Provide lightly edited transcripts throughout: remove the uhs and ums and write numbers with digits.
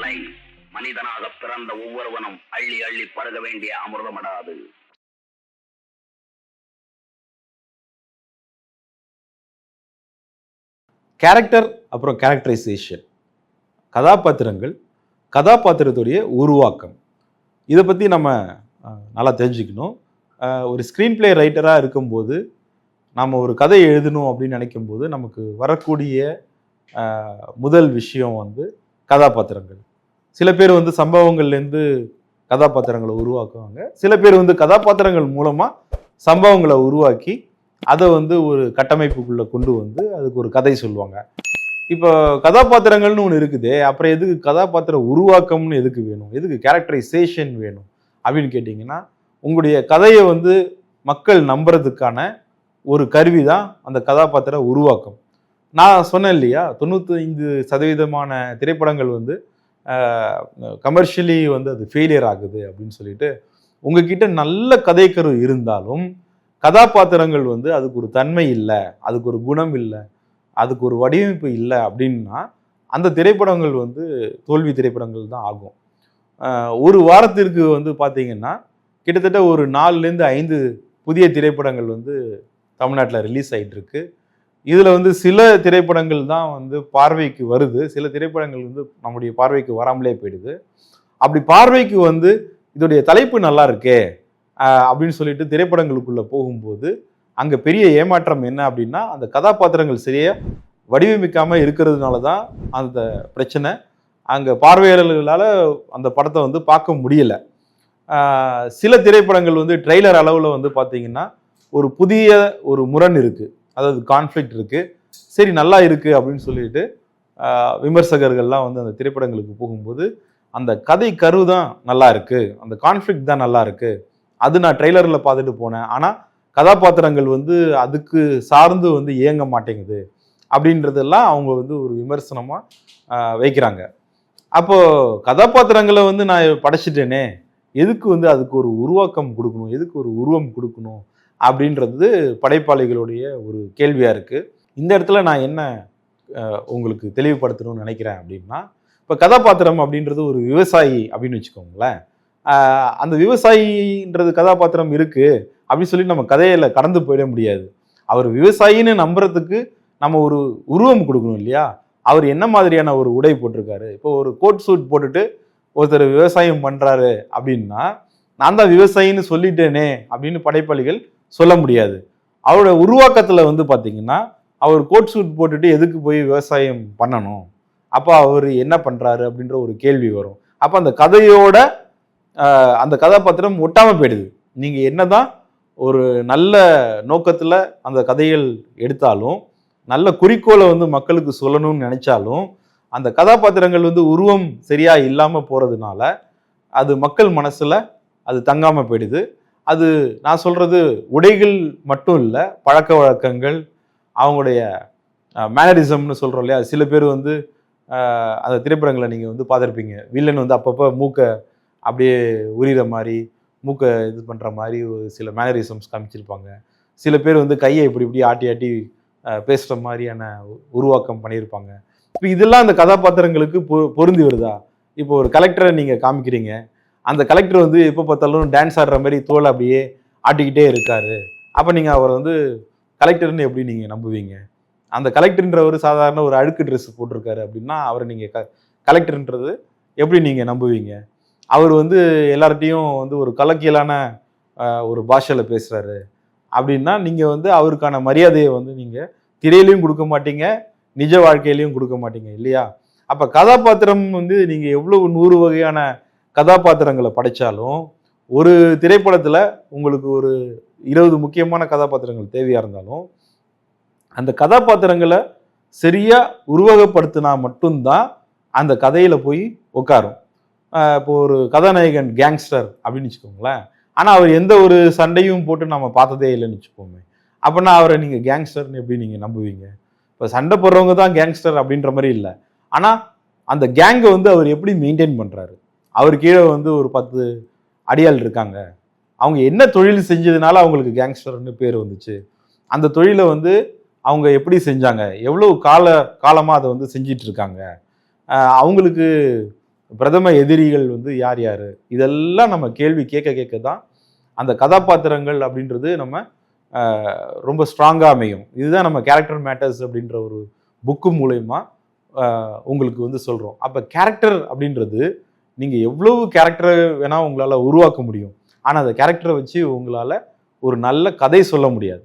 கதை மனிதனாக பிறந்த ஒவ்வொருவனும் அள்ளி அள்ளி பருக வேண்டிய அமிர்தமடாது. கேரக்டர் அப்புறம் கேரக்டரைசேஷன், கதாபாத்திரங்கள், கதாபாத்திரத்துடைய உருவாக்கம், இதை பற்றி நம்ம நல்லா தெரிஞ்சுக்கணும். ஒரு ஸ்க்ரீன் பிளே ரைட்டராக இருக்கும்போது நம்ம ஒரு கதை எழுதணும் அப்படின்னு நினைக்கும்போது நமக்கு வரக்கூடிய முதல் விஷயம் கதாபாத்திரங்கள். சில பேர் சம்பவங்கள்லேருந்து கதாபாத்திரங்களை உருவாக்குவாங்க. சில பேர் கதாபாத்திரங்கள் மூலமாக சம்பவங்களை உருவாக்கி அதை ஒரு கட்டமைப்புக்குள்ளே கொண்டு அதுக்கு ஒரு கதை சொல்லுவாங்க. இப்போ கதாபாத்திரங்கள்னு ஒன்று இருக்குது, அப்புறம் எதுக்கு கதாபாத்திர உருவாக்கம்னு எதுக்கு வேணும், எதுக்கு கேரக்டரைசேஷன் வேணும் அப்படின்னு கேட்டிங்கன்னா, உங்களுடைய கதையை மக்கள் நம்புறதுக்கான ஒரு கருவி தான் அந்த கதாபாத்திர உருவாக்கம். நான் சொன்னேன் இல்லையா, 95% திரைப்படங்கள் கமர்ஷியலி அது ஃபெயிலியர் ஆகுது அப்படின்னு சொல்லிட்டு. உங்ககிட்ட நல்ல கதைக்கரு இருந்தாலும் கதாபாத்திரங்கள் அதுக்கு ஒரு தன்மை இல்லை, அதுக்கு ஒரு குணம் இல்லை, அதுக்கு ஒரு வடிவமைப்பு இல்லை அப்படின்னா அந்த திரைப்படங்கள் தோல்வி திரைப்படங்கள் தான் ஆகும். ஒரு வாரத்திற்கு பார்த்தீங்கன்னா கிட்டத்தட்ட ஒரு 4லேருந்து 5 புதிய திரைப்படங்கள் தமிழ்நாட்டில் ரிலீஸ் ஆகிட்டு இருக்கு. இதில் சில திரைப்படங்கள் தான் பார்வைக்கு வருது, சில திரைப்படங்கள் நம்முடைய பார்வைக்கு வராமலே போயிடுது. அப்படி பார்வைக்கு இதோடைய தலைப்பு நல்லா இருக்கே அப்படின்னு சொல்லிட்டு திரைப்படங்களுக்குள்ளே போகும்போது அங்கே பெரிய ஏமாற்றம் என்ன அப்படின்னா, அந்த கதாபாத்திரங்கள் சரியாக வடிவமைக்காமல் இருக்கிறதுனால தான் அந்த பிரச்சனை. அங்கே பார்வையாளர்களால் அந்த படத்தை பார்க்க முடியல. சில திரைப்படங்கள் ட்ரெய்லர் அளவில் பார்த்தீங்கன்னா ஒரு புதிய ஒரு முரண் இருக்குது, அதாவது கான்ஃப்ளிக்ட் இருக்குது. சரி நல்லா இருக்குது அப்படின்னு சொல்லிட்டு விமர்சகர்கள்லாம் அந்த திரைப்படங்களுக்கு போகும்போது அந்த கதை கரு தான் நல்லா இருக்குது, அந்த கான்ஃப்ளிக்ட் தான் நல்லா இருக்குது, அது நான் ட்ரெய்லரில் பார்த்துட்டு போனேன், ஆனால் கதாபாத்திரங்கள் அதுக்கு சார்ந்து இயங்க மாட்டேங்குது அப்படின்றதெல்லாம் அவங்க ஒரு விமர்சனமாக வைக்கிறாங்க. அப்போது கதாபாத்திரங்களை நான் படைச்சிட்டேனே, எதுக்கு அதுக்கு ஒரு உருவாக்கம் கொடுக்கணும், எதுக்கு ஒரு உருவம் கொடுக்கணும் அப்படின்றது படைப்பாளிகளுடைய ஒரு கேள்வியாக இருக்குது. இந்த இடத்துல நான் என்ன உங்களுக்கு தெளிவுபடுத்தணும்னு நினைக்கிறேன் அப்படின்னா, இப்போ கதாபாத்திரம் அப்படின்றது ஒரு விவசாயி அப்படின்னு வச்சுக்கோங்களேன். அந்த விவசாயின்றது கதாபாத்திரம் இருக்குது அப்படின்னு சொல்லி நம்ம கதையில் கடந்து போயிட முடியாது. அவர் விவசாயின்னு நம்புறதுக்கு நம்ம ஒரு உருவம் கொடுக்கணும் இல்லையா. அவர் என்ன மாதிரியான ஒரு உடை போட்டிருக்காரு, இப்போ ஒரு கோட் சூட் போட்டுட்டு ஒருத்தர் விவசாயம் பண்ணுறாரு அப்படின்னா நான் தான் விவசாயின்னு சொல்லிட்டேனே அப்படின்னு படைப்பாளிகள் சொல்ல முடியாது. அவரோட உருவாக்கத்தில் பார்த்தீங்கன்னா அவர் கோட் சூட் போட்டுட்டு எதுக்கு போய் விவசாயம் பண்ணணும், அப்போ அவர் என்ன பண்ணுறாரு அப்படின்ற ஒரு கேள்வி வரும். அப்போ அந்த கதையோட அந்த கதாபாத்திரம் ஒட்டாமல் போயிடுது. நீங்கள் என்னதான் ஒரு நல்ல நோக்கத்தில் அந்த கதைகள் எடுத்தாலும், நல்ல குறிக்கோளை மக்களுக்கு சொல்லணும்னு நினைச்சாலும், அந்த கதாபாத்திரங்கள் உருவம் சரியாக இல்லாமல் போகிறதுனால அது மக்கள் மனசில் அது தங்காமல் போயிடுது. அது நான் சொல்கிறது உடைகள் மட்டும் இல்லை, பழக்க வழக்கங்கள், அவங்களுடைய மேனரிசம்னு சொல்கிறோம் இல்லையா. சில பேர் அந்த திரைப்படங்களை நீங்கள் பார்த்துருப்பீங்க, வில்லன் அப்பப்போ மூக்கை அப்படியே உரிகிற மாதிரி, மூக்கை இது பண்ணுற மாதிரி ஒரு சில மேனரிசம்ஸ் காமிச்சிருப்பாங்க. சில பேர் கையை இப்படி இப்படி ஆட்டி ஆட்டி பேசுகிற மாதிரியான உருவாக்கம் பண்ணியிருப்பாங்க. இப்போ இதெல்லாம் அந்த கதாபாத்திரங்களுக்கு பொருந்தி வருதா? இப்போ ஒரு கலெக்டரை நீங்கள் காமிக்கிறீங்க, அந்த கலெக்டர் எப்போ பார்த்தாலும் டான்ஸ் ஆடுற மாதிரி தோலை அப்படியே ஆட்டிக்கிட்டே இருக்காரு, அப்போ நீங்கள் அவர் கலெக்டர்னு எப்படி நீங்கள் நம்புவீங்க? அந்த கலெக்டர்ன்றவர் சாதாரண ஒரு அழுக்கு ட்ரெஸ் போட்டிருக்காரு அப்படின்னா அவரை நீங்கள் கலெக்டர்ன்றது எப்படி நீங்கள் நம்புவீங்க? அவர் எல்லார்ட்டையும் ஒரு கலக்கியலான ஒரு பாஷையில் பேசுகிறாரு அப்படின்னா நீங்கள் அவருக்கான மரியாதையை நீங்கள் திரையிலையும் கொடுக்க மாட்டீங்க, நிஜ வாழ்க்கையிலையும் கொடுக்க மாட்டீங்க இல்லையா. அப்போ கதாபாத்திரம் நீங்கள் எவ்வளவு 100 வகையான கதாபாத்திரங்களை படைச்சாலும் ஒரு திரைப்படத்தில் உங்களுக்கு ஒரு 20 முக்கியமான கதாபாத்திரங்கள் தேவையாக இருந்தாலும் அந்த கதாபாத்திரங்களை சரியாக உருவகப்படுத்தினா மட்டும்தான் அந்த கதையில் போய் உட்காரும். இப்போ ஒரு கதாநாயகன் கேங்ஸ்டர் அப்படின்னு வச்சுக்கோங்களேன், ஆனால் அவர் எந்த ஒரு சண்டையும் போட்டு நம்ம பார்த்ததே இல்லைன்னு வச்சுக்கோங்க, அப்படின்னா அவரை நீங்கள் கேங்ஸ்டர்னு எப்படி நீங்கள் நம்புவீங்க? இப்போ சண்டை போடுறவங்க தான் கேங்ஸ்டர் அப்படின்ற மாதிரி இல்லை, ஆனால் அந்த கேங்கை அவர் எப்படி மெயின்டைன் பண்ணுறாரு, அவர் கீழே ஒரு 10 அடியாள் இருக்காங்க, அவங்க என்ன தொழில் செஞ்சதுனால அவங்களுக்கு கேங்ஸ்டர்னு பேர் வந்துச்சு, அந்த தொழிலை அவங்க எப்படி செஞ்சாங்க, எவ்வளோ காலமாக அதை செஞ்சிட்டு இருக்காங்க, அவங்களுக்கு பிரதம எதிரிகள் வந்து யார் யார், இதெல்லாம் நம்ம கேள்வி கேட்க கேட்க தான் அந்த கதாபாத்திரங்கள் அப்படின்றது நம்ம ரொம்ப ஸ்ட்ராங்காக அமையும். இதுதான் நம்ம கேரக்டர் மேட்டர்ஸ் அப்படின்ற ஒரு புக்கு மூலயமா உங்களுக்கு வந்து சொல்கிறோம். அப்போ கேரக்டர் அப்படின்றது நீங்கள் எவ்வளவு கேரக்டரை வேணால் உங்களால் உருவாக்க முடியும், ஆனால் அந்த கேரக்டரை வச்சு உங்களால் ஒரு நல்ல கதை சொல்ல முடியாது.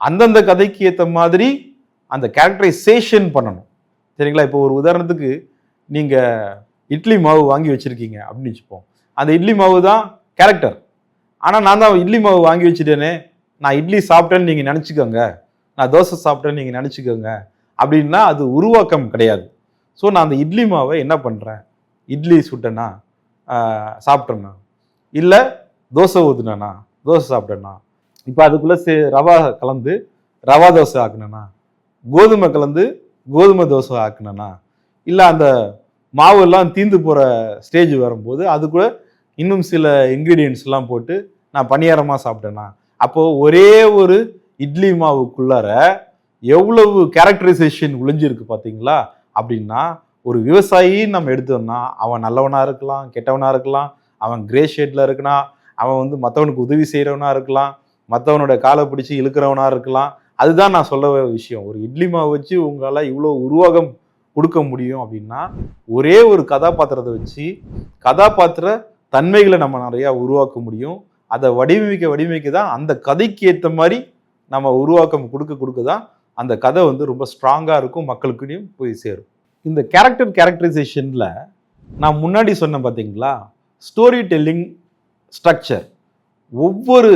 அந்தந்த கதைக்கு ஏற்ற மாதிரி அந்த கேரக்டரைசேஷன் பண்ணணும். சரிங்களா? இப்போ ஒரு உதாரணத்துக்கு நீங்கள் இட்லி மாவு வாங்கி வச்சுருக்கீங்க அப்படின்னு வச்சுப்போம். அந்த இட்லி மாவு தான் கேரக்டர். ஆனால் நான் தான் இட்லி மாவு வாங்கி வச்சுட்டேனே, நான் இட்லி சாப்பிட்டேன்னு நீங்கள் நினச்சிக்கோங்க, நான் தோசை சாப்பிட்டேன்னு நீங்கள் நினச்சிக்கோங்க அப்படின்னா அது உருவாக்கம் கிடையாது. ஸோ நான் அந்த இட்லி மாவை என்ன பண்ணுறேன், இட்லி சுட்டேன்னா சாப்பிட்றேன்னா, இல்லை தோசை ஊற்றுனேன்னா தோசை சாப்பிட்டேன்னா, இப்போ அதுக்குள்ளே ரவா கலந்து ரவா தோசை ஆக்குனேன்னா, கோதுமை கலந்து கோதுமை தோசை ஆக்குனேன்னா, இல்லை அந்த மாவெல்லாம் தீந்து போகிற ஸ்டேஜ் வரும்போது அது கூட இன்னும் சில இன்க்ரீடியன்ஸ்லாம் போட்டு நான் பணியாரமாக சாப்பிட்டேன்னா, அப்போது ஒரே ஒரு இட்லி மாவுக்குள்ளார எவ்வளவு கேரக்டரைசேஷன் ஒளிஞ்சிருக்கு பார்த்தீங்களா? அப்படின்னா ஒரு விவசாயி நம்ம எடுத்தோம்னா அவன் நல்லவனாக இருக்கலாம், கெட்டவனாக இருக்கலாம், அவன் கிரே ஷேடில் இருக்கலாம், அவன் வந்து மற்றவனுக்கு உதவி செய்கிறவனாக இருக்கலாம், மற்றவனோட காலை பிடிச்சி இழுக்கிறவனாக இருக்கலாம். அதுதான் நான் சொல்ல விஷயம். ஒரு இட்லி மாவு வச்சு உங்களால் இவ்வளோ உருவாகம் கொடுக்க முடியும் அப்படின்னா ஒரே ஒரு கதாபாத்திரத்தை வச்சு கதாபாத்திர தன்மைகளை நம்ம நிறையா உருவாக்க முடியும். அதை வடிவமைக்க தான் அந்த கதைக்கு ஏற்ற மாதிரி நம்ம உருவாக்கம் கொடுக்க தான் அந்த கதை வந்து ரொம்ப ஸ்ட்ராங்காக இருக்கும், மக்களுக்குடையும் போய் சேரும். இந்த கேரக்டரைசேஷனில் நான் முன்னாடி சொன்னேன் பார்த்தீங்களா, ஸ்டோரி டெல்லிங் ஸ்ட்ரக்சர். ஒவ்வொரு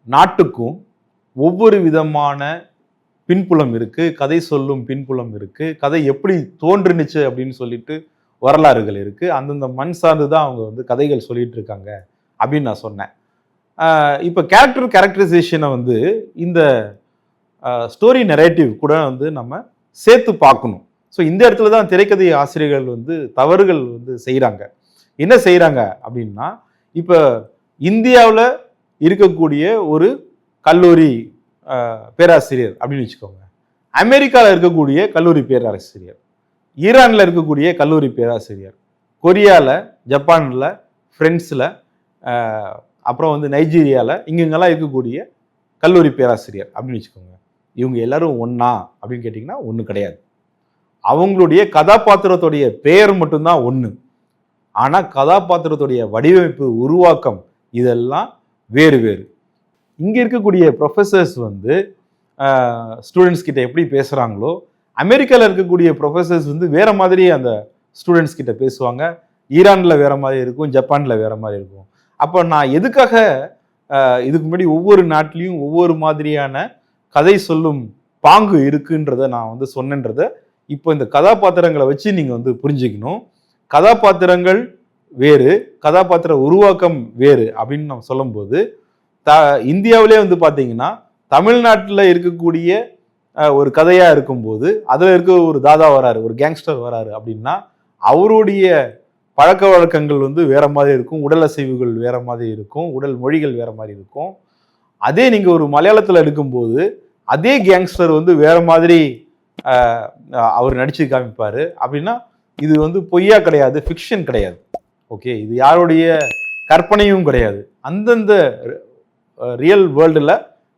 நாட்டுக்கும் ஒவ்வொரு விதமான பின்புலம் இருக்குது, கதை சொல்லும் பின்புலம் இருக்குது, கதை எப்படி தோன்றுனுச்சு அப்படின்னு சொல்லிட்டு வரலாறுகள் இருக்குது. அந்தந்த மண் சார்ந்து தான் அவங்க வந்து கதைகள் சொல்லிட்டு இருக்காங்க அப்படின்னு நான் சொன்னேன். இப்போ கேரக்டரைசேஷனை வந்து இந்த ஸ்டோரி நரேட்டிவ் கூட வந்து நம்ம சேர்த்து பார்க்கணும். ஸோ இந்த இடத்துல தான் திரைக்கதை ஆசிரியர்கள் வந்து தவறுகள் வந்து செய்கிறாங்க. என்ன செய்கிறாங்க அப்படின்னா, இப்போ இந்தியாவில் இருக்கக்கூடிய ஒரு கல்லூரி பேராசிரியர் அப்படின்னு வச்சுக்கோங்க, அமெரிக்காவில் இருக்கக்கூடிய கல்லூரி பேராசிரியர், ஈரானில் இருக்கக்கூடிய கல்லூரி பேராசிரியர், கொரியாவில், ஜப்பானில், ஃப்ரெண்ட்ஸில், அப்புறம் வந்து நைஜீரியாவில், இங்கெங்கெல்லாம் இருக்கக்கூடிய கல்லூரி பேராசிரியர் அப்படின்னு வச்சுக்கோங்க. இவங்க எல்லாரும் ஒன்றா அப்படின்னு கேட்டிங்கன்னா ஒன்று கிடையாது. அவங்களுடைய கதாபாத்திரத்துடைய பெயர் மட்டும்தான் ஒன்று. ஆனால் கதாபாத்திரத்துடைய வடிவமைப்பு, உருவாக்கம் இதெல்லாம் வேறு வேறு. இங்கே இருக்கக்கூடிய ப்ரொஃபஸர்ஸ் வந்து ஸ்டூடெண்ட்ஸ் கிட்ட எப்படி பேசுகிறாங்களோ, அமெரிக்காவில் இருக்கக்கூடிய ப்ரொஃபஸர்ஸ் வந்து வேறு மாதிரி அந்த ஸ்டூடெண்ட்ஸ் கிட்ட பேசுவாங்க. ஈரானில் வேறு மாதிரி இருக்கும், ஜப்பானில் வேறு மாதிரி இருக்கும். அப்போ நான் எதுக்காக இதுக்கு முன்னாடி ஒவ்வொரு நாட்டிலையும் ஒவ்வொரு மாதிரியான கதை சொல்லும் பாங்கு இருக்குன்றதை நான் வந்து சொன்னேன்றதை இப்போ இந்த கதாபாத்திரங்களை வச்சு நீங்கள் வந்து புரிஞ்சுக்கணும். கதாபாத்திரங்கள் வேறு, கதாபாத்திர உருவாக்கம் வேறு அப்படின்னு நம்ம சொல்லும்போது, இந்தியாவிலே வந்து பார்த்தீங்கன்னா தமிழ்நாட்டில் இருக்கக்கூடிய ஒரு கதையாக இருக்கும்போது அதில் இருக்க ஒரு தாதா வராரு, ஒரு கேங்ஸ்டர் வராரு அப்படின்னா அவருடைய பழக்க வழக்கங்கள் வந்து வேற மாதிரி இருக்கும், உடல் அசைவுகள் வேற மாதிரி இருக்கும், உடல் மொழிகள் வேற மாதிரி இருக்கும். அதே நீங்கள் ஒரு மலையாளத்தில் எடுக்கும்போது அதே கேங்ஸ்டர் வந்து வேற மாதிரி அவர் நடிச்சு காமிப்பார். அப்படின்னா இது வந்து பொய்யா கிடையாது, ஃபிக்ஷன் கிடையாது. ஓகே, இது யாருடைய கற்பனையும் கிடையாது. அந்தந்த ரியல் வேர்ல்டில்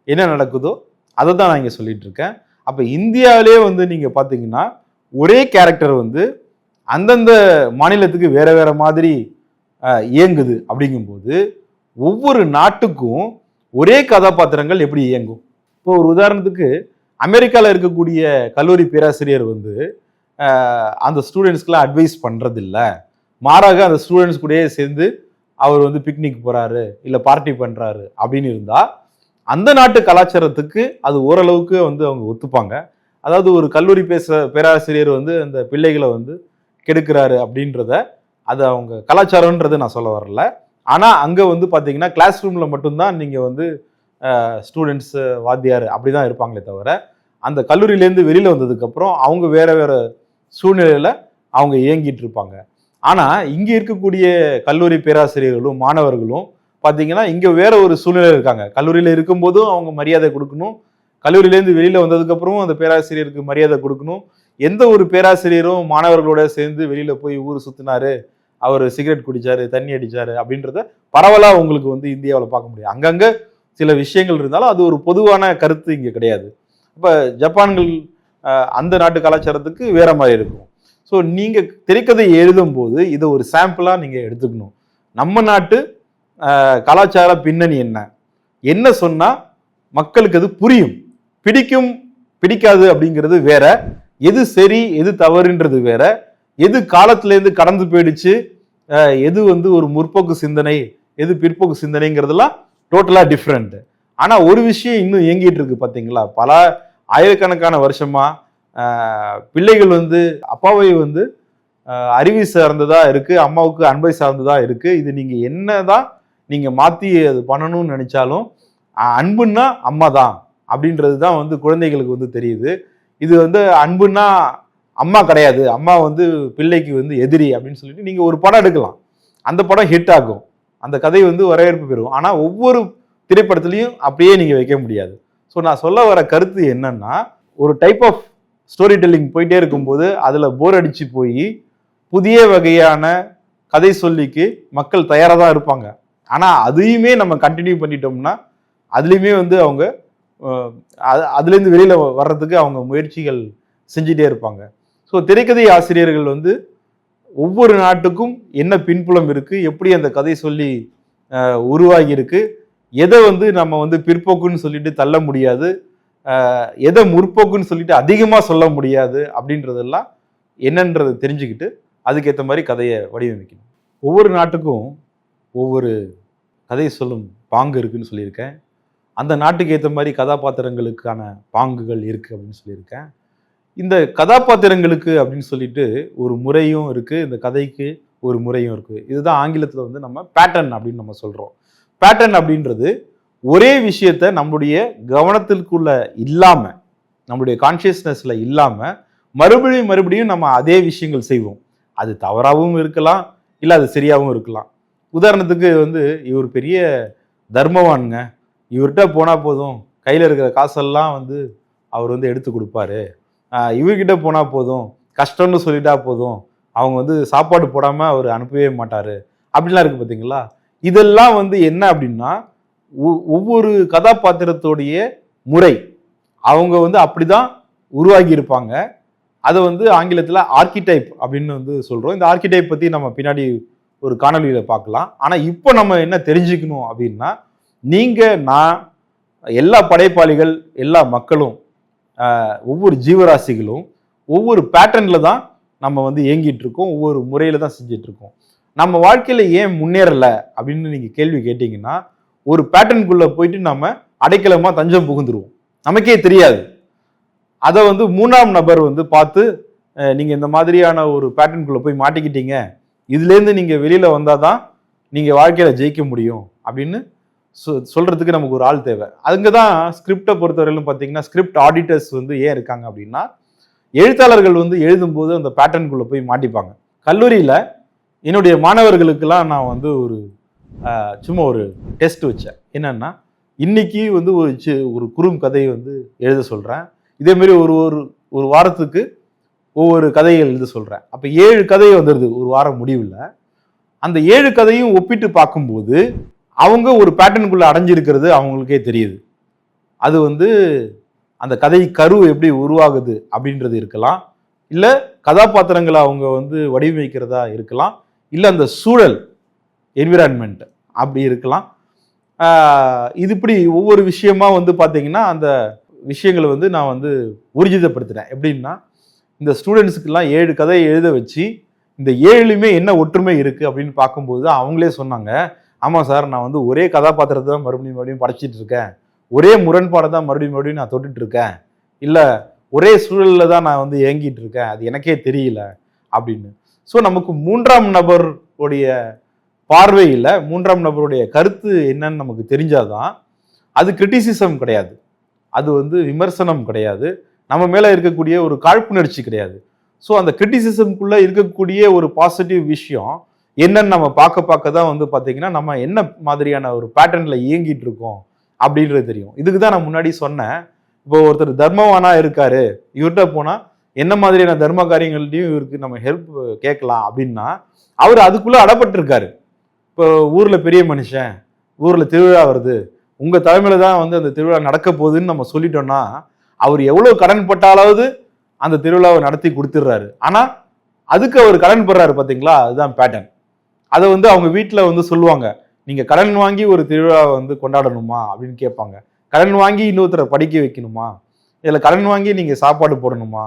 என்ன நடக்குதோ அதை தான் நான் இங்கே சொல்லிட்டு இருக்கேன். அப்போ இந்தியாவிலே வந்து நீங்கள் பார்த்தீங்கன்னா ஒரே கேரக்டர் வந்து அந்தந்த மாநிலத்துக்கு வேற வேற மாதிரி இயங்குது. அப்படிங்கும்போது ஒவ்வொரு நாட்டுக்கும் ஒரே கதாபாத்திரங்கள் எப்படி இயங்கும்? இப்போ ஒரு உதாரணத்துக்கு அமெரிக்காவில் இருக்கக்கூடிய கல்லூரி பேராசிரியர் வந்து அந்த ஸ்டூடெண்ட்ஸ்க்கெலாம் அட்வைஸ் பண்ணுறதில்ல, மாறாக அந்த ஸ்டூடெண்ட்ஸ் கூடயே சேர்ந்து அவர் வந்து பிக்னிக் போகிறாரு, இல்லை பார்ட்டி பண்ணுறாரு அப்படின்னு இருந்தால் அந்த நாட்டு கலாச்சாரத்துக்கு அது ஓரளவுக்கு வந்து அவங்க ஒத்துப்பாங்க. அதாவது ஒரு கல்லூரி பேராசிரியர் வந்து அந்த பிள்ளைகளை வந்து கெடுக்கிறாரு அப்படின்றத அது அவங்க கலாச்சாரம்ன்றது நான் சொல்ல வரல. ஆனால் அங்கே வந்து பார்த்தீங்கன்னா கிளாஸ் ரூமில் மட்டும்தான் நீங்கள் வந்து ஸ்டூடெண்ட்ஸு வாத்தியார் அப்படி தான் இருப்பாங்களே தவிர, அந்த கல்லூரியிலேருந்து வெளியில் வந்ததுக்கப்புறம் அவங்க வேறு வேறு சூழ்நிலையில் அவங்க இயங்கிட்டு இருப்பாங்க. ஆனால் இங்கே இருக்கக்கூடிய கல்லூரி பேராசிரியர்களும் மாணவர்களும் பார்த்தீங்கன்னா இங்கே வேற ஒரு சூழ்நிலை இருக்காங்க. கல்லூரியில் இருக்கும்போதும் அவங்க மரியாதை கொடுக்கணும், கல்லூரியிலேருந்து வெளியில் வந்ததுக்கப்புறமும் அந்த பேராசிரியருக்கு மரியாதை கொடுக்கணும். எந்த ஒரு பேராசிரியரும் மாணவர்களோட சேர்ந்து வெளியில போய் ஊர் சுத்தினாரு, அவர் சிகரெட் குடிச்சாரு, தண்ணி அடிச்சாரு அப்படின்றத பரவலா உங்களுக்கு வந்து இந்தியாவில் பார்க்க முடியும். அங்கங்க சில விஷயங்கள் இருந்தாலும் அது ஒரு பொதுவான கருத்து இங்க கிடையாது. இப்ப ஜப்பான்கள் அந்த நாட்டு கலாச்சாரத்துக்கு வேற மாதிரி இருக்கும். ஸோ நீங்க திரைக்கதை எழுதும் போது இதை ஒரு சாம்பிளா நீங்க எடுத்துக்கணும். நம்ம நாட்டு கலாச்சார பின்னணி என்ன, என்ன சொன்னா மக்களுக்கு அது புரியும், பிடிக்கும் பிடிக்காது அப்படிங்கிறது வேற, எது சரி எது தவறுன்றது வேற, எது காலத்திலேருந்து கடந்து போயிடுச்சு, எது வந்து ஒரு முற்போக்கு சிந்தனை எது பிற்போக்கு சிந்தனைங்கிறதுலாம் டோட்டலா டிஃப்ரெண்ட். ஆனா ஒரு விஷயம் இன்னும் இயங்கிட்டு இருக்கு பாத்தீங்களா, பல ஆயிரக்கணக்கான வருஷமா பிள்ளைகள் வந்து அப்பாவை வந்து அறிவு சார்ந்ததா இருக்கு, அம்மாவுக்கு அன்பை சார்ந்ததா இருக்கு. இது நீங்க என்னதான் நீங்க மாத்தி அது பண்ணணும்னு நினைச்சாலும் அன்புன்னா அம்மா தான் அப்படின்றது தான் வந்து குழந்தைகளுக்கு வந்து தெரியுது. இது வந்து அன்புன்னா அம்மா கிடையாது, அம்மா வந்து பிள்ளைக்கு வந்து எதிரி அப்படின்னு சொல்லிட்டு நீங்க ஒரு படம் எடுக்கலாம், அந்த படம் ஹிட் ஆகும், அந்த கதை வந்து வரவேற்பு பெறும். ஆனா ஒவ்வொரு திரைப்படத்திலையும் அப்படியே நீங்க வைக்க முடியாது. ஸோ நான் சொல்ல வர கருத்து என்னன்னா, ஒரு டைப் ஆஃப் ஸ்டோரி டெல்லிங் போயிட்டே இருக்கும்போது அதுல போர் அடிச்சு போய் புதிய வகையான கதை சொல்லிக்கு மக்கள் தயாராக தான் இருப்பாங்க. ஆனா அதையுமே நம்ம கண்டினியூ பண்ணிட்டோம்னா அதுலேயுமே வந்து அவங்க அதுலேருந்து வெளியில வர்றதுக்கு அவங்க முயற்சிகள் செஞ்சுட்டே இருப்பாங்க. ஸோ திரைக்கதை ஆசிரியர்கள் வந்து ஒவ்வொரு நாட்டுக்கும் என்ன பின்புலம் இருக்கு, எப்படி அந்த கதை சொல்லி உருவாகி இருக்கு, எதை வந்து நம்ம வந்து பிற்போக்குன்னு சொல்லிட்டு தள்ள முடியாது, எதை முற்போக்குன்னு சொல்லிட்டு அதிகமாக சொல்ல முடியாது அப்படின்றதெல்லாம் என்னன்றது தெரிஞ்சுக்கிட்டு அதுக்கேற்ற மாதிரி கதையை வடிவமைக்கணும். ஒவ்வொரு நாட்டுக்கும் ஒவ்வொரு கதை சொல்லும் பாங்கு இருக்குன்னு சொல்லியிருக்கேன். அந்த நாட்டுக்கு ஏற்ற மாதிரி கதாபாத்திரங்களுக்கான பாங்குகள் இருக்கு அப்படின்னு சொல்லியிருக்கேன். இந்த கதாபாத்திரங்களுக்கு அப்படின்னு சொல்லிட்டு ஒரு முறையும் இருக்கு, இந்த கதைக்கு ஒரு முறையும் இருக்கு. இதுதான் ஆங்கிலத்தில் வந்து நம்ம பேட்டர்ன் அப்படின்னு நம்ம சொல்றோம். பேட்டர்ன் அப்படின்றது ஒரே விஷயத்த நம்முடைய கவனத்திற்குள்ள இல்லாம, நம்முடைய கான்சியஸ்னஸ்ல இல்லாம மறுபடியும் நம்ம அதே விஷயங்கள் செய்வோம். அது தவறாகவும் இருக்கலாம், இல்லை அது சரியாகவும் இருக்கலாம். உதாரணத்துக்கு வந்து இவர் பெரிய தர்மவானுங்க, இவர்கிட்ட போனால் போதும் கையில் இருக்கிற காசெல்லாம் வந்து அவர் வந்து எடுத்து கொடுப்பாரு, இவர்கிட்ட போனால் போதும் கஷ்டம்னு சொல்லிட்டா போதும் அவங்க வந்து சாப்பாடு போடாமல் அவர் அனுப்பவே மாட்டார் அப்படிலாம் இருக்குது பார்த்தீங்களா. இதெல்லாம் வந்து என்ன அப்படின்னா ஒவ்வொரு கதாபாத்திரத்தோடைய முறை, அவங்க வந்து அப்படிதான் உருவாகி இருப்பாங்க. அதை வந்து ஆங்கிலத்தில் ஆர்கிடைப் அப்படின்னு வந்து சொல்கிறோம். இந்த ஆர்கிடைப் பற்றி நம்ம பின்னாடி ஒரு காணொலியில் பார்க்கலாம். ஆனால் இப்போ நம்ம என்ன தெரிஞ்சுக்கணும் அப்படின்னா, நீங்கள் நான் எல்லா படைப்பாளிகள் எல்லா மக்களும் ஒவ்வொரு ஜீவராசிகளும் ஒவ்வொரு பேட்டர்னில் தான் நம்ம வந்து இயங்கிட்டு இருக்கோம், ஒவ்வொரு முறையில் தான் செஞ்சிட்டு இருக்கோம். நம்ம வாழ்க்கையில் ஏன் முன்னேறலை அப்படின்னு நீங்கள் கேள்வி கேட்டிங்கன்னா, ஒரு பேட்டர்னுக்குள்ளே போயிட்டு நம்ம அடைக்கலமாக தஞ்சம் புகுந்துருவோம், நமக்கே தெரியாது. அதை வந்து மூணாம் நபர் வந்து பார்த்து நீங்கள் இந்த மாதிரியான ஒரு பேட்டர்னுக்குள்ளே போய் மாட்டிக்கிட்டீங்க, இதுலேருந்து நீங்கள் வெளியில் வந்தால் தான் நீங்கள் வாழ்க்கையில் ஜெயிக்க முடியும் அப்படின்னு சொல்கிறதுக்கு நமக்கு ஒரு ஆள் தேவை. அங்கே தான் ஸ்கிரிப்டை பொறுத்தவரையிலும் பார்த்தீங்கன்னா ஸ்கிரிப்ட் ஆடிட்டர்ஸ் வந்து ஏன் இருக்காங்க அப்படின்னா, எழுத்தாளர்கள் வந்து எழுதும்போது அந்த பேட்டர்னுக்குள்ளே போய் மாட்டிப்பாங்க. கல்லூரியில் என்னுடைய மாணவர்களுக்கெல்லாம் நான் வந்து சும்மா ஒரு டெஸ்ட் வச்சேன். என்னன்னா, இன்னைக்கு வந்து ஒரு குறும் கதையை வந்து எழுத சொல்கிறேன், இதேமாரி ஒரு வாரத்துக்கு ஒவ்வொரு கதைகள் எழுத சொல்கிறேன். அப்போ 7 கதை வந்துடுது ஒரு வாரம் முடிவில். அந்த 7 கதையும் ஒப்பிட்டு பார்க்கும்போது அவங்க ஒரு பேட்டர்னுக்குள்ளே அடைஞ்சிருக்கிறது அவங்களுக்கே தெரியுது. அது வந்து அந்த கதை கரு எப்படி உருவாகுது அப்படின்றது இருக்கலாம், இல்லை கதாபாத்திரங்களை அவங்க வந்து வடிவமைக்கிறதா இருக்கலாம், இல்லை அந்த சூழல் என்விரான்மெண்ட் அப்படி இருக்கலாம். இது இப்படி ஒவ்வொரு விஷயமா வந்து பார்த்தீங்கன்னா அந்த விஷயங்களை வந்து நான் வந்து ஊர்ஜிதப்படுத்துகிறேன். எப்படின்னா, இந்த ஸ்டூடெண்ட்ஸுக்கெல்லாம் 7 கதையை எழுத வச்சு இந்த 7லுமே என்ன ஒற்றுமை இருக்குது அப்படின்னு பார்க்கும்போது அவங்களே சொன்னாங்க, ஆமாம் சார், நான் வந்து ஒரே கதாபாத்திரத்தை தான் மறுபடியும் படைச்சிட்டு இருக்கேன், ஒரே முரண்பாடை தான் மறுபடியும் நான் தொட்டுட்டு இருக்கேன், இல்லை ஒரே சூழலில் தான் நான் வந்து இயங்கிட்டு இருக்கேன், அது எனக்கே தெரியல அப்படின்னு. ஸோ நமக்கு மூன்றாம் நபருடைய பார்வையில் மூன்றாம் நபருடைய கருத்து என்னன்னு நமக்கு தெரிஞ்சாதான் அது கிரிட்டிசிசம் கிடையாது, அது வந்து விமர்சனம் கிடையாது, நம்ம மேலே இருக்கக்கூடிய ஒரு காழ்ப்புணர்ச்சி கிடையாது. ஸோ அந்த கிரிட்டிசிசம்குள்ளே இருக்கக்கூடிய ஒரு பாசிட்டிவ் விஷயம் என்னன்னு நம்ம பார்க்க தான் வந்து பார்த்தீங்கன்னா நம்ம என்ன மாதிரியான ஒரு பேட்டர்னில் இயங்கிட்டு இருக்கோம் அப்படின்றது தெரியும். இதுக்கு தான் நான் முன்னாடி சொன்னேன், இப்போ ஒருத்தர் தர்மவானா இருக்காரு, இவர்கிட்ட போனால் என்ன மாதிரியான தர்ம காரியங்கள்லையும் இவருக்கு நம்ம ஹெல்ப் கேட்கலாம் அப்படின்னா அவர் அதுக்குள்ள அடப்பட்டிருக்காரு. இப்போ ஊர்ல பெரிய மனுஷன், ஊர்ல திருவிழா வருது, உங்க தலைமையில தான் வந்து அந்த திருவிழா நடக்க போகுதுன்னு நம்ம சொல்லிட்டோம்னா அவர் எவ்வளவு கடன் பட்டாலாவது அந்த திருவிழாவை நடத்தி கொடுத்துடுறாரு. ஆனா அதுக்கு அவர் கடன் படுறாரு பாத்தீங்களா, அதுதான் பேட்டர்ன். அதை வந்து அவங்க வீட்டில் வந்து சொல்லுவாங்க, நீங்க கடன் வாங்கி ஒரு திருவிழாவை வந்து கொண்டாடணுமா அப்படின்னு கேட்பாங்க. கடன் வாங்கி இன்னொருத்தரை படிக்க வைக்கணுமா, இல்லை கடன் வாங்கி நீங்க சாப்பாடு போடணுமா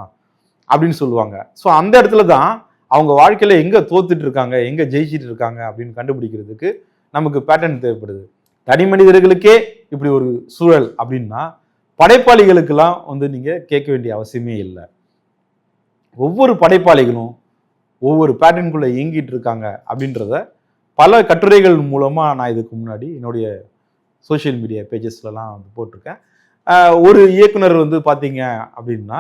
அப்படின்னு சொல்லுவாங்க. ஸோ அந்த இடத்துல தான் அவங்க வாழ்க்கையில எங்க தோத்துட்டு இருக்காங்க, எங்க ஜெயிச்சிட்டு இருக்காங்க அப்படின்னு கண்டுபிடிக்கிறதுக்கு நமக்கு பேட்டர்ன் தேவைப்படுது. தனி மனிதர்களுக்கே இப்படி ஒரு சூழல் அப்படின்னா படைப்பாளிகளுக்கெல்லாம் வந்து நீங்க கேட்க வேண்டிய அவசியமே இல்லை. ஒவ்வொரு படைப்பாளிகளும் ஒவ்வொரு பேட்டர்னுக்குள்ள இயங்கிட்டு இருக்காங்க அப்படின்றத பல கட்டுரைகள் மூலமா நான் இதுக்கு முன்னாடி என்னுடைய சோஷியல் மீடியா பேஜஸ்லலாம் வந்து போட்டிருக்கேன். ஒரு இயக்குனர் வந்து பார்த்தீங்க அப்படின்னா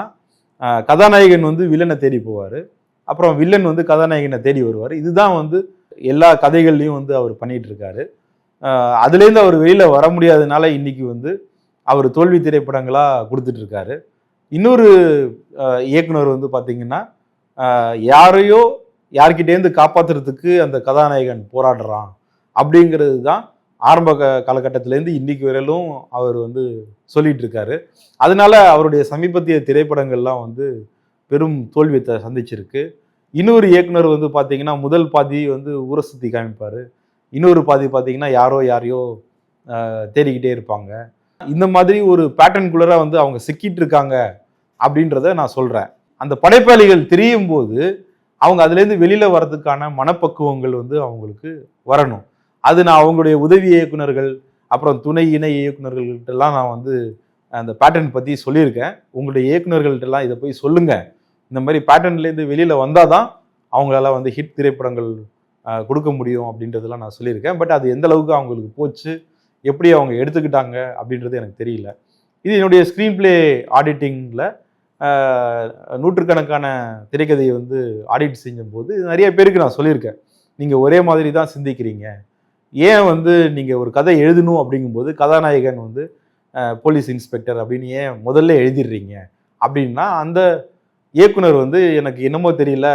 கதாநாயகன் வந்து வில்லனை தேடி போவார், அப்புறம் வில்லன் வந்து கதாநாயகனை தேடி வருவார். இதுதான் வந்து எல்லா கதைகள்லையும் வந்து அவர் பண்ணிட்டு இருக்காரு. அதுலேருந்து அவர் வெளியில வர முடியாததுனால இன்னைக்கு வந்து அவர் தோல்வி திரைப்படங்களா கொடுத்துட்டு இருக்காரு. இன்னொரு இயக்குனர் வந்து பார்த்தீங்கன்னா யாரையோ யார்கிட்டேருந்து காப்பாத்துறதுக்கு அந்த கதாநாயகன் போராடுறான் அப்படிங்கிறது தான் ஆரம்ப காலகட்டத்திலேருந்து இன்னைக்கு வரையிலும் அவர் வந்து சொல்லிட்டு இருக்காரு. அதனால அவருடைய சமீபத்திய திரைப்படங்கள்லாம் வந்து பெரும் தோல்வியை சந்திச்சிருக்கு. இன்னொரு இயக்குனர் வந்து பார்த்தீங்கன்னா முதல் பாதி வந்து ஊரை சுற்றி காமிப்பார், இன்னொரு பாதி பார்த்தீங்கன்னா யாரையோ தேடிக்கிட்டே இருப்பாங்க. இந்த மாதிரி ஒரு பேட்டர்னுக்குள்ளே வந்து அவங்க சிக்கிட்டு இருக்காங்க அப்படின்றத நான் சொல்கிறேன். அந்த படைப்பாளிகள் தெரியும் போது அவங்க அதுலேருந்து வெளியில் வர்றதுக்கான மனப்பக்குவங்கள் வந்து அவங்களுக்கு வரணும். அது நான் அவங்களுடைய உதவி இயக்குனர்கள் அப்புறம் துணை இணை இயக்குனர்கள்ட்டெல்லாம் நான் வந்து அந்த பேட்டர்ன் பற்றி சொல்லியிருக்கேன். உங்களுடைய இயக்குனர்கள்ட்டெல்லாம் இதை போய் சொல்லுங்கள், இந்த மாதிரி பேட்டர்ன்லேருந்து வெளியில் வந்தால் தான் அவங்களால வந்து ஹிட் திரைப்படங்கள் கொடுக்க முடியும் அப்படின்றதெல்லாம் நான் சொல்லியிருக்கேன். பட் அது எந்த அளவுக்கு அவங்களுக்கு போச்சு, எப்படி அவங்க எடுத்துக்கிட்டாங்க அப்படின்றது எனக்கு தெரியல. இது என்னுடைய ஸ்க்ரீன் பிளே ஆடிட்டிங்கில் நூற்றுக்கணக்கான திரைக்கதையை வந்து ஆடிட் செஞ்சும்போது நிறைய பேருக்கு நான் சொல்லியிருக்கேன், நீங்கள் ஒரே மாதிரி தான் சிந்திக்கிறீங்க, ஏன் வந்து நீங்கள் ஒரு கதை எழுதணும் அப்படிங்கும்போது கதாநாயகன் வந்து போலீஸ் இன்ஸ்பெக்டர் அப்படின்னு ஏன் முதல்ல எழுதிடுறீங்க அப்படின்னா அந்த இயக்குனர் வந்து எனக்கு என்னமோ தெரியல,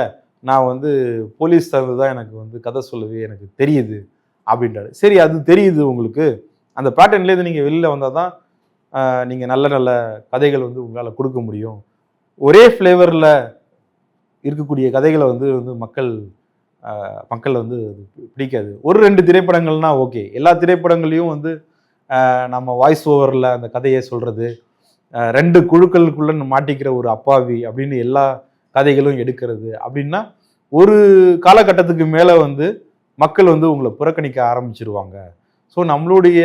நான் வந்து போலீஸ் தரது தான் எனக்கு வந்து கதை சொல்லவே எனக்கு தெரியுது அப்படின்றாரு. சரி, அது தெரியுது உங்களுக்கு, அந்த பேட்டர்ன்லேருந்து நீங்கள் வெளியில் வந்தால் தான் நீங்கள் நல்ல நல்ல கதைகள் வந்து உங்களால் கொடுக்க முடியும். ஒரே ஃப்ளேவரில் இருக்கக்கூடிய கதைகளை வந்து மக்கள் வந்து பிடிக்காது. ஒரு 2 திரைப்படங்கள்னா ஓகே, எல்லா திரைப்படங்களையும் வந்து நம்ம வாய்ஸ் ஓவரில் அந்த கதையை சொல்கிறது, 2 குழுக்களுக்குள்ள மாட்டிக்கிற ஒரு அப்பாவி அப்படின்னு எல்லா கதைகளும் எடுக்கிறது அப்படின்னா ஒரு காலகட்டத்துக்கு மேலே வந்து மக்கள் வந்து உங்களை புறக்கணிக்க ஆரம்பிச்சிருவாங்க. ஸோ நம்மளுடைய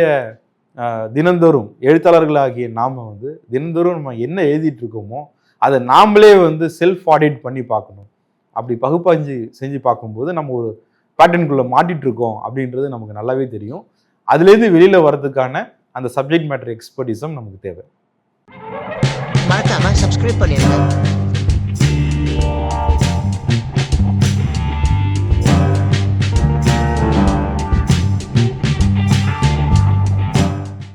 தினந்தோறும் எழுத்தாளர்களாகிய நாம் வந்து தினந்தோறும் நம்ம என்ன எழுதிட்டு இருக்கோமோ அதை நாமளே வந்து செல்ஃப் ஆடிட் பண்ணி பார்க்கணும். அப்படி பகுப்பாய்ஞ்சு செஞ்சு பார்க்கும்போது நம்ம ஒரு பேட்டர்னுக்குள்ளே மாட்டிட்டு இருக்கோம் அப்படின்றது நமக்கு நல்லாவே தெரியும். அதுலேருந்து வெளியில் வர்றதுக்கான அந்த சப்ஜெக்ட் மேட்டர் எக்ஸ்பர்டிசம் நமக்கு தேவை. மறக்காம சப்ஸ்கிரைப் பண்ணிடுங்க.